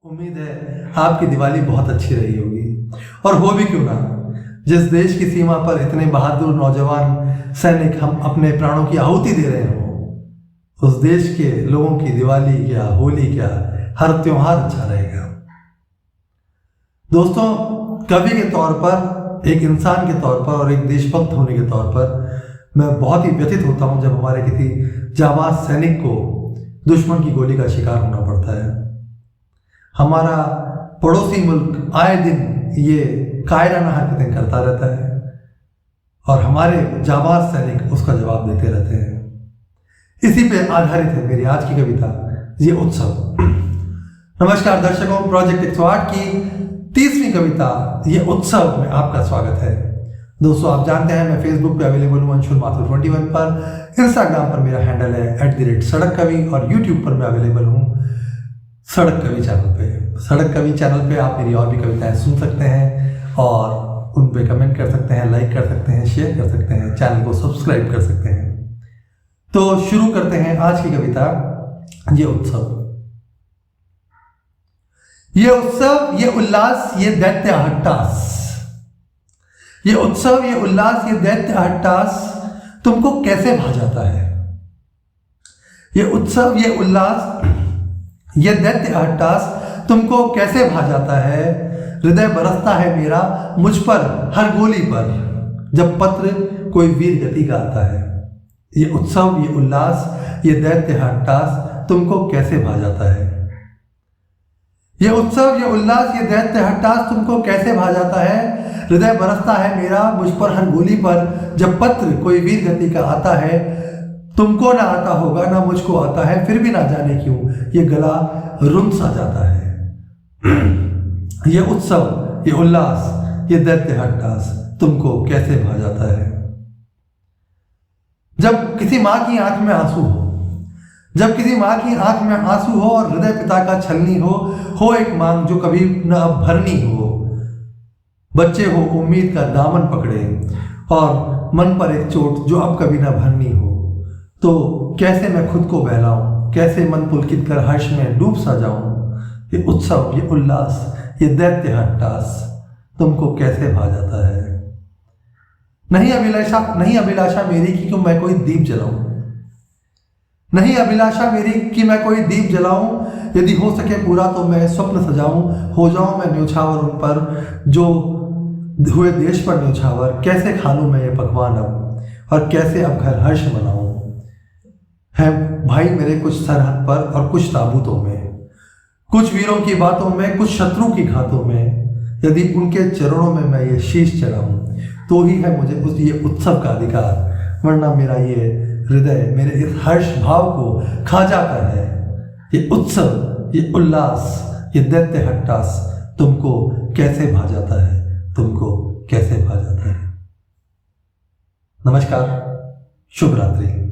उम्मीद है आपकी दिवाली बहुत अच्छी रही होगी। और हो भी क्यों ना, जिस देश की सीमा पर इतने बहादुर नौजवान सैनिक हम अपने प्राणों की आहुति दे रहे हो, उस देश के लोगों की दिवाली क्या, होली क्या, हर त्योहार अच्छा रहेगा। दोस्तों, कवि के तौर पर, एक इंसान के तौर पर और एक देशभक्त होने के तौर पर मैं बहुत ही व्यथित होता हूं जब हमारे किसी जाबाज सैनिक को दुश्मन की गोली का शिकार होना पड़ता है। हमारा पड़ोसी मुल्क आए दिन ये कायराना हरकतें करता रहता है और हमारे जाबाज सैनिक उसका जवाब देते रहते हैं। इसी पे आधारित है मेरी आज की कविता, ये उत्सव। नमस्कार दर्शकों, प्रोजेक्ट 108 की 30वीं कविता ये उत्सव में आपका स्वागत है। दोस्तों, आप जानते हैं मैं फेसबुक पे अवेलेबल हूँ अंशुल माथुर 21 पर, इंस्टाग्राम पर मेरा हैंडल है @सड़क कवि और यूट्यूब पर मैं अवेलेबल हूँ सड़क कवि चैनल पे। सड़क कवि चैनल पे आप मेरी और भी कविताएं सुन सकते हैं और उन पे कमेंट कर सकते हैं, लाइक कर सकते हैं, शेयर कर सकते हैं, चैनल को सब्सक्राइब कर सकते हैं। तो शुरू करते हैं आज की कविता, ये उत्सव। ये उत्सव, ये उल्लास, ये दैत्य हट्टास। ये उत्सव, ये उल्लास, ये दैत्य हट्टास तुमको कैसे भा जाता है? ये उत्सव, ये उल्लास, ये दैत्य हट्टास तुमको कैसे भा जाता है? हृदय बरसता है मेरा मुझ पर हर गोली पर, जब पत्र कोई वीर गति का आता है। ये उत्सव, ये उल्लास, ये दैत्य हट्टास तुमको कैसे भा जाता है? ये उत्सव, ये उल्लास, ये दैत्य हट्टास तुमको कैसे भा जाता है? हृदय बरसता है मेरा मुझ पर हर गोली पर, जब पत्र कोई वीर गति का आता है। तुमको ना आता होगा ना मुझको आता है, फिर भी ना जाने क्यों ये गला रुन सा जाता है। ये उत्सव, ये उल्लास, ये दैत्य हट्टास तुमको कैसे भा जाता है? जब किसी माँ की आंख में आंसू हो, जब किसी माँ की आंख में आंसू हो और हृदय पिता का छलनी हो एक मांग जो कभी न अब भरनी हो। बच्चे हो उम्मीद का दामन पकड़े और मन पर एक चोट जो अब कभी न भरनी हो। तो कैसे मैं खुद को बहलाऊं, कैसे मन पुलकित कर हर्ष में डूब सा जाऊं? ये उत्सव, ये उल्लास, ये दैत्य हट्टास तुमको कैसे भा जाता है? नहीं अभिलाषा मेरी कि क्यों मैं कोई दीप जलाऊं। नहीं अभिलाषा मेरी कि मैं कोई दीप जलाऊं। यदि हो सके पूरा तो मैं स्वप्न सजाऊं, हो जाऊं मैं न्योछावर उन पर जो हुए देश पर न्योछावर। कैसे खा लूं मैं ये पकवान अब, और कैसे अब घर हर्ष मनाऊं? है भाई मेरे कुछ सरहद पर और कुछ ताबूतों में, कुछ वीरों की बातों में, कुछ शत्रु की घातों में। यदि उनके चरणों में मैं ये शीश चढ़ाऊं तो ही है मुझे ये उत्सव का अधिकार, वरना मेरा ये हृदय मेरे इस हर्ष भाव को खा जाता है। ये उत्सव, ये उल्लास, ये दैत्य हट्टास तुमको कैसे भा जाता है? तुमको कैसे भा जाता है? नमस्कार, शुभ रात्रि।